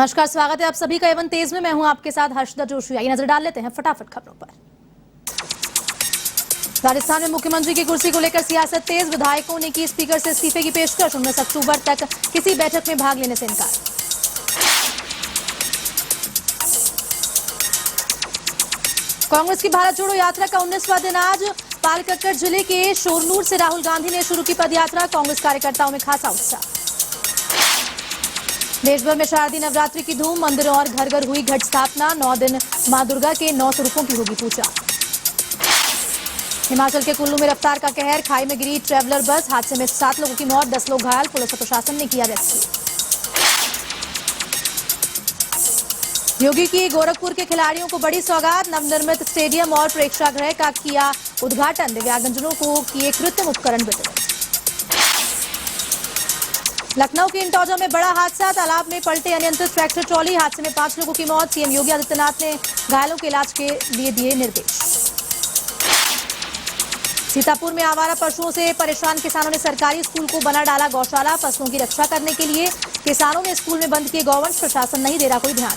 नमस्कार, स्वागत है आप सभी का एवन तेज में। मैं हूं आपके साथ हर्षदा जोशी। आइए नजर डाल लेते हैं फटाफट खबरों पर। राजस्थान में मुख्यमंत्री की कुर्सी को लेकर सियासत तेज। विधायकों ने की स्पीकर से इस्तीफे की पेशकश। 19 अक्टूबर तक किसी बैठक में भाग लेने से इनकार। कांग्रेस की भारत जोड़ो यात्रा का 19वां दिन आज। पालकक्कड़ जिले के शोरनूर से राहुल गांधी ने शुरू की पदयात्रा। कांग्रेस कार्यकर्ताओं में खासा उत्साह। देश भर में शारदीय नवरात्रि की धूम। मंदिरों और घर घर हुई घट स्थापना। 9 दिन मां दुर्गा के 9 स्वरूपों की होगी पूजा। हिमाचल के कुल्लू में रफ्तार का कहर। खाई में गिरी ट्रैवलर बस। हादसे में 7 लोगों की मौत, 10 लोग घायल। पुलिस और प्रशासन ने किया रेस्क्यू। योगी की गोरखपुर के खिलाड़ियों को बड़ी सौगात। नवनिर्मित स्टेडियम और प्रेक्षागृह का किया उद्घाटन। दिव्यांगजनों को किए कृत्रिम उपकरण वितरित। लखनऊ के इंटौजा में बड़ा हादसा। तालाब में पलटे अनियंत्रित ट्रैक्टर ट्रॉली। हादसे में 5 लोगों की मौत। सीएम योगी आदित्यनाथ ने घायलों के इलाज के लिए दिए निर्देश। सीतापुर में आवारा पशुओं से परेशान किसानों ने सरकारी स्कूल को बना डाला गौशाला। फसलों की रक्षा करने के लिए किसानों ने स्कूल में बंद किए गौवंश। प्रशासन नहीं दे रहा कोई ध्यान।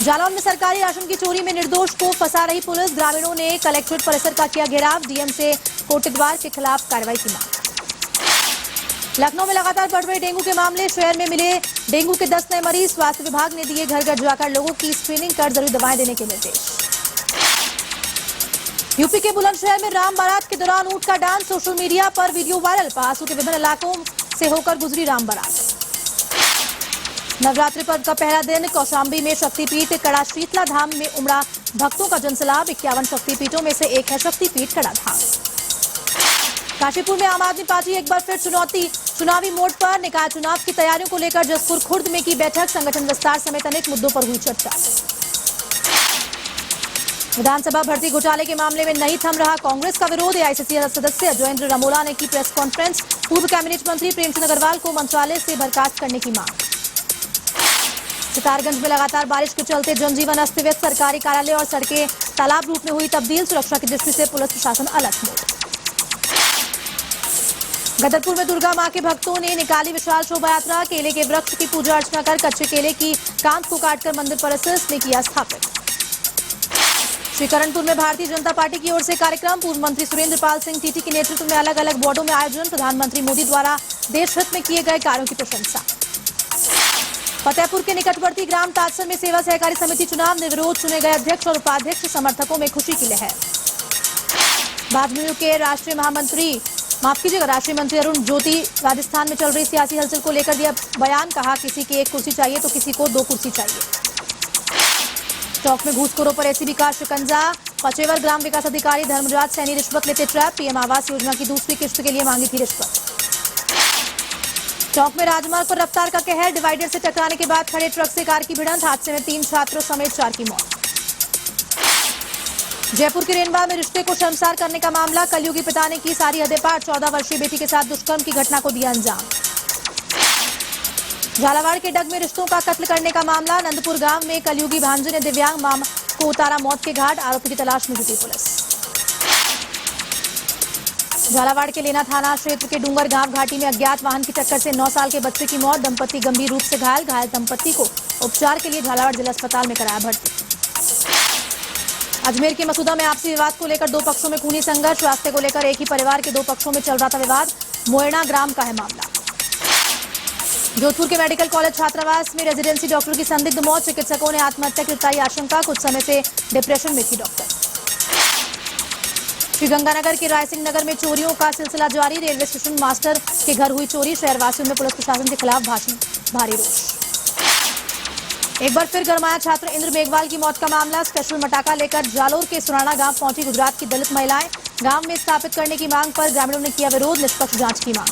जालौन में सरकारी राशन की चोरी में निर्दोष को फंसा रही पुलिस। ग्रामीणों ने कलेक्ट्रेट परिसर का किया घेराव। डीएम से कोटद्वार के खिलाफ कार्रवाई की मांग। लखनऊ में लगातार बढ़ रहे डेंगू के मामले। शहर में मिले डेंगू के 10 नए मरीज। स्वास्थ्य विभाग ने दिए घर घर जाकर लोगों की स्क्रीनिंग कर जरूरी दवाएं देने के निर्देश। यूपी के बुलंदशहर में राम बारात के दौरान ऊंट का डांस। सोशल मीडिया पर वीडियो वायरल। पासू के विभिन्न इलाकों से होकर गुजरी राम बारात। नवरात्रि पर्व का पहला दिन। कौशाम्बी में शक्तिपीठ कड़ा शीतला धाम में उमड़ा भक्तों का जनसैलाब। 51 शक्तिपीठों में से एक है शक्तिपीठ कड़ा धाम। काशीपुर में आम आदमी पार्टी एक बार फिर चुनावी मोड पर। निकाय चुनाव की तैयारियों को लेकर जसपुर खुर्द में की बैठक। संगठन विस्तार समेत अनेक मुद्दों पर हुई चर्चा। विधानसभा भर्ती घोटाले के मामले में नहीं थम रहा कांग्रेस का विरोध। एआईसीसी सदस्य जयेंद्र रमोला ने की प्रेस कॉन्फ्रेंस। पूर्व कैबिनेट मंत्री प्रेमचंद अग्रवाल को मंत्रालय से बर्खास्त करने की मांग। सितारगंज में लगातार बारिश के चलते जनजीवन अस्त व्यस्त। सरकारी कार्यालय और सड़कें तालाब रूप में हुई तब्दील। सुरक्षा की दृष्टि से पुलिस प्रशासन अलर्ट मोड। गदरपुर में दुर्गा मां के भक्तों ने निकाली विशाल शोभा यात्रा। केले के वृक्ष की पूजा अर्चना कर कच्चे केले की कांद को काटकर मंदिर परिसर में किया स्थापित। श्रीकरणपुर में भारतीय जनता पार्टी की ओर से कार्यक्रम। पूर्व मंत्री सुरेंद्र पाल सिंह टीटी के नेतृत्व में अलग अलग वार्डों में आयोजन। प्रधानमंत्री मोदी द्वारा देश हित में किए गए कार्यों की प्रशंसा। फतेहपुर के निकटवर्ती ग्राम ताजसर में सेवा सहकारी समिति चुनाव। निर्विरोध चुने गए अध्यक्ष और उपाध्यक्ष। समर्थकों में खुशी की लहर। भाजपा के राष्ट्रीय मंत्री अरुण ज्योति राजस्थान में चल रही सियासी हलचल को लेकर दिया बयान। कहा किसी की एक कुर्सी चाहिए तो किसी को 2 कुर्सी चाहिए। चौक में घूसखोरों पर एसीबी का शिकंजा। पचेवर ग्राम विकास अधिकारी धर्मराज सैनी रिश्वत लेते ट्रैप। पीएम आवास योजना की दूसरी किश्त के लिए मांगी थी रिश्वत। चौक में राजमार्ग पर रफ्तार का कहर। डिवाइडर से टकराने के बाद खड़े ट्रक से कार की भिड़ंत। हादसे में 3 छात्रों समेत 4 की मौत। जयपुर के रेनवा में रिश्ते को शर्मसार करने का मामला। कलयुगी पिता ने की सारी हदें पार। 14 वर्षीय बेटी के साथ दुष्कर्म की घटना को दिया अंजाम। झालावाड़ के डग में रिश्तों का कत्ल करने का मामला। नंदपुर गांव में कलयुगी भांजे ने दिव्यांग मां को उतारा मौत के घाट। आरोपी की तलाश में जुटी पुलिस। झालावाड़ के लेना थाना क्षेत्र के डूंगर गांव घाटी में अज्ञात वाहन की टक्कर से 9 साल के बच्चे की मौत। दंपति गंभीर रूप से घायल। घायल दंपति को उपचार के लिए झालावाड़ जिला अस्पताल में कराया भर्ती। अजमेर के मसूदा में आपसी विवाद को लेकर 2 पक्षों में खूनी संघर्ष। रास्ते को लेकर एक ही परिवार के 2 पक्षों में चल रहा था विवाद। मोयना ग्राम का है मामला। जोधपुर के मेडिकल कॉलेज छात्रावास में रेजिडेंसी डॉक्टर की संदिग्ध मौत। चिकित्सकों ने आत्महत्या की जताई आशंका। कुछ समय से डिप्रेशन में थी डॉक्टर। श्रीगंगानगर के रायसिंह नगर में चोरियों का सिलसिला जारी। रेलवे स्टेशन मास्टर के घर हुई चोरी। शहरवासियों में पुलिस प्रशासन के खिलाफ भारी रोष। एक बार फिर गरमाया छात्र इंद्र मेघवाल की मौत का मामला। स्पेशल मटाका लेकर जालोर के सुराना गांव पहुंची गुजरात की दलित महिलाएं। गांव में स्थापित करने की मांग पर ग्रामीणों ने किया विरोध। निष्पक्ष जांच की मांग।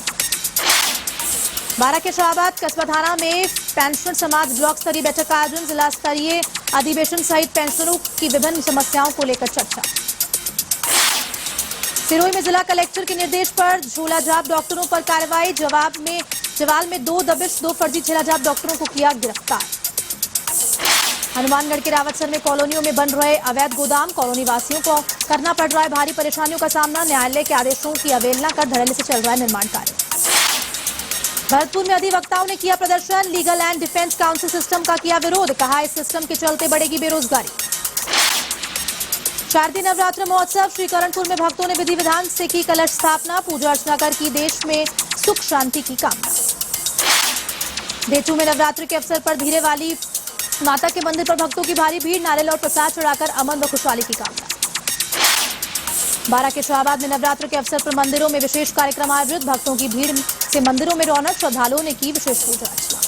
बारां के शाहबाद कस्बा थाना में पेंशनर समाज ब्लॉक स्तरीय बैठक का आयोजन। जिला स्तरीय अधिवेशन सहित पेंशनरों की विभिन्न समस्याओं को लेकर चर्चा। सिरोही में जिला कलेक्टर के निर्देश पर झोलाझाप डॉक्टरों पर कार्रवाई। जवाल में 2 दबिश 2 फर्जी झोलाझाप डॉक्टरों को किया गिरफ्तार। हनुमानगढ़ के रावतसर में कॉलोनियों में बन रहे अवैध गोदाम। कॉलोनी वासियों को करना पड़ रहा है भारी परेशानियों का सामना। न्यायालय के आदेशों की अवहेलना कर धड़ल्ले से चल रहा है निर्माण कार्य। भरतपुर में अधिवक्ताओं ने किया प्रदर्शन, legal and defence council system का किया विरोध, कहा इस सिस्टम के चलते बढ़ेगी बेरोजगारी। शारदीय नवरात्र महोत्सव, श्रीकरणपुर में भक्तों ने विधि विधान से की कलश स्थापना, पूजा अर्चना कर की देश में सुख शांति की कामना। देचू में नवरात्र के अवसर पर धीरे वाली माता के मंदिर पर भक्तों की भारी भीड़, नारियल और प्रसाद चढ़ाकर अमन व खुशहाली की कामना। बारा के शाहबाद में नवरात्र के अवसर पर मंदिरों में विशेष कार्यक्रम आयोजित, भक्तों की भीड़ से मंदिरों में रौनक, श्रद्धालुओं ने की विशेष पूजा अर्चना।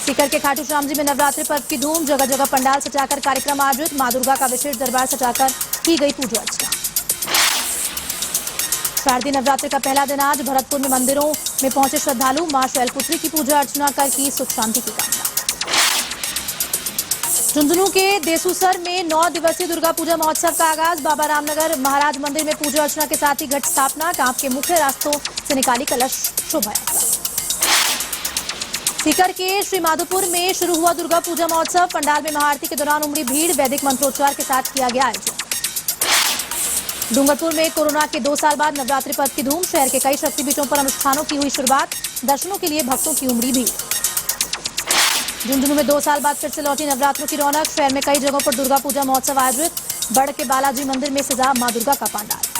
सीकर के खाटू श्याम जी में नवरात्रि पर्व की धूम, जगह जगह पंडाल सजाकर कार्यक्रम आयोजित, मां दुर्गा का विशेष दरबार सजाकर की गई पूजा अर्चना। शारदीय नवरात्रि का पहला दिन आज भरतपुर में मंदिरों में पहुंचे श्रद्धालु, मां शैलपुत्री की पूजा अर्चना कर की सुख शांति की कामना। झुंझुनू के देसूसर में 9 दिवसीय दुर्गा पूजा महोत्सव का आगाज, बाबा रामनगर महाराज मंदिर में पूजा अर्चना के साथ ही घट स्थापना, गांव के मुख्य रास्तों से निकाली कलश शोभा यात्रा। सीकर के श्री माधोपुर में शुरू हुआ दुर्गा पूजा महोत्सव, पंडाल में महाआरती के दौरान उमड़ी भीड़, वैदिक मंत्रोच्चार के साथ किया गया आयोजन। डूंगरपुर में कोरोना के 2 साल बाद नवरात्रि पर्व की धूम, शहर के कई शक्तिपीठों पर अनुष्ठानों की हुई शुरुआत, दर्शनों के लिए भक्तों की उमड़ी भीड़। झुंझुनू में 2 साल बाद फिर से लौटी नवरात्रों की रौनक, शहर में कई जगहों पर दुर्गा पूजा महोत्सव आयोजित, बड़ के बालाजी मंदिर में सजा मां दुर्गा का पंडाल।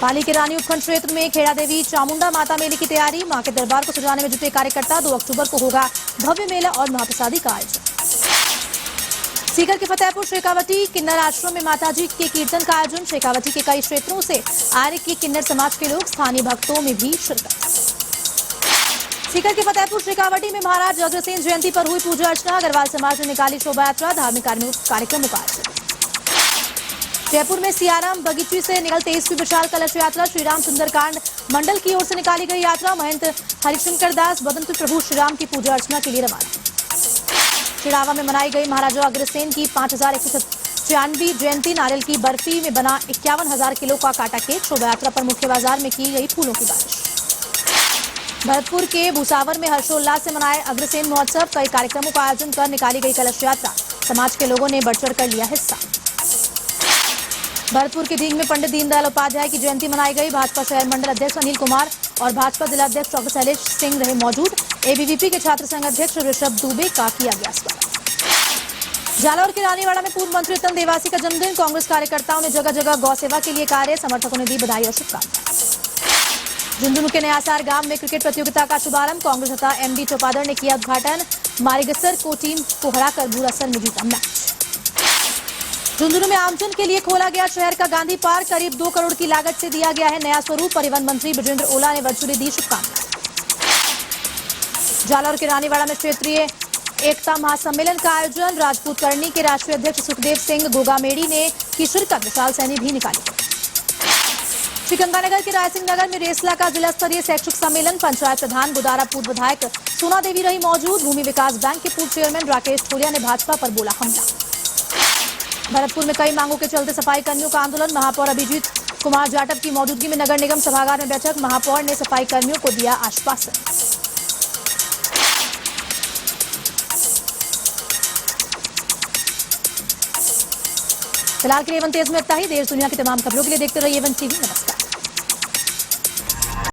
पाली के रानी उपखंड क्षेत्र में खेड़ा देवी चामुंडा माता मेले की तैयारी, मां के दरबार को सजाने में जुटे कार्यकर्ता, 2 अक्टूबर को होगा भव्य मेला और महाप्रसादी का आयोजन। सीकर के फतेहपुर शेखावटी किन्नर आश्रम में माताजी के कीर्तन का आयोजन, शेखावटी के कई क्षेत्रों से आर्य के किन्नर समाज के लोग, स्थानीय भक्तों में भी शिरकत। सीकर के फतेहपुर शेखावटी में महाराज अग्रसेन जयंती पर हुई पूजा अर्चना, अग्रवाल समाज ने निकाली शोभा यात्रा, धार्मिक कार्यक्रमों का आयोजन। जयपुर में सियाराम बगीची से निकल 23वीं विशाल कलश यात्रा, श्रीराम सुंदरकांड मंडल की ओर से निकाली गई यात्रा, महंत हरिशंकर दास बदंत प्रभु श्रीराम की पूजा अर्चना के लिए रवाना। चिड़ावा में मनाई गई महाराजा अग्रसेन की 5196वीं जयंती, नारियल की बर्फी में बना 51,000 किलो का काटा केक, शोभा यात्रा पर मुख्य बाजार में की गई फूलों की बारिश। भरतपुर के भूसावर में हर्षोल्लास से मनाए अग्रसेन महोत्सव, कई कार्यक्रमों का आयोजन कर निकाली गई कलश यात्रा, समाज के लोगों ने बढ़ चढ़ कर लिया हिस्सा। भरतपुर के ढींग में पंडित दीनदयाल उपाध्याय की जयंती मनाई गई, भाजपा शहर मंडल अध्यक्ष अनिल कुमार और भाजपा जिला अध्यक्ष डॉक्टर शैलेश सिंह रहे मौजूद, एबीवीपी के छात्र संघ अध्यक्ष ऋषभ दुबे का किया गया स्वागत। जालौर के रानीवाड़ा में पूर्व मंत्री रतन देवासी का जन्मदिन, कांग्रेस कार्यकर्ताओं ने जगह जगह गौ सेवा के लिए कार्य, समर्थकों ने दी बधाई और शुभकामनाएं। झुंझुनू के नयासार गांव में क्रिकेट प्रतियोगिता का शुभारंभ, कांग्रेस नेता एमडी चौपादर ने किया उद्घाटन, मारिगसर को टीम को हराकर बुरासर में जीता मैच। झुंझुनू में आमजन के लिए खोला गया शहर का गांधी पार्क, करीब 2 करोड़ की लागत से दिया गया है नया स्वरूप, परिवहन मंत्री ब्रजेंद्र ओला ने वर्चुअली दी शुभकामनाएं। जालौर के रानीवाड़ा में क्षेत्रीय एकता महासम्मेलन का आयोजन, राजपूत करनी के राष्ट्रीय अध्यक्ष सुखदेव सिंह गोगामेड़ी ने की शिरकत, विशाल सैनी भी निकाली। श्रीगंगानगर के रायसिंह नगर में रेसला का जिला स्तरीय शैक्षिक सम्मेलन, पंचायत प्रधान गुदारा पूर्व विधायक सोना देवी रही मौजूद, भूमि विकास बैंक के पूर्व चेयरमैन राकेश ठोलिया ने भाजपा पर बोला हमला। भरतपुर में कई मांगों के चलते सफाई कर्मियों का आंदोलन, महापौर अभिजीत कुमार जाटव की मौजूदगी में नगर निगम सभागार में बैठक, महापौर ने सफाई कर्मियों को दिया आश्वासन। फिलहाल के लिए एवन तेज में इतना ही, देश दुनिया की तमाम खबरों के लिए देखते रहिए एवन टीवी। नमस्कार।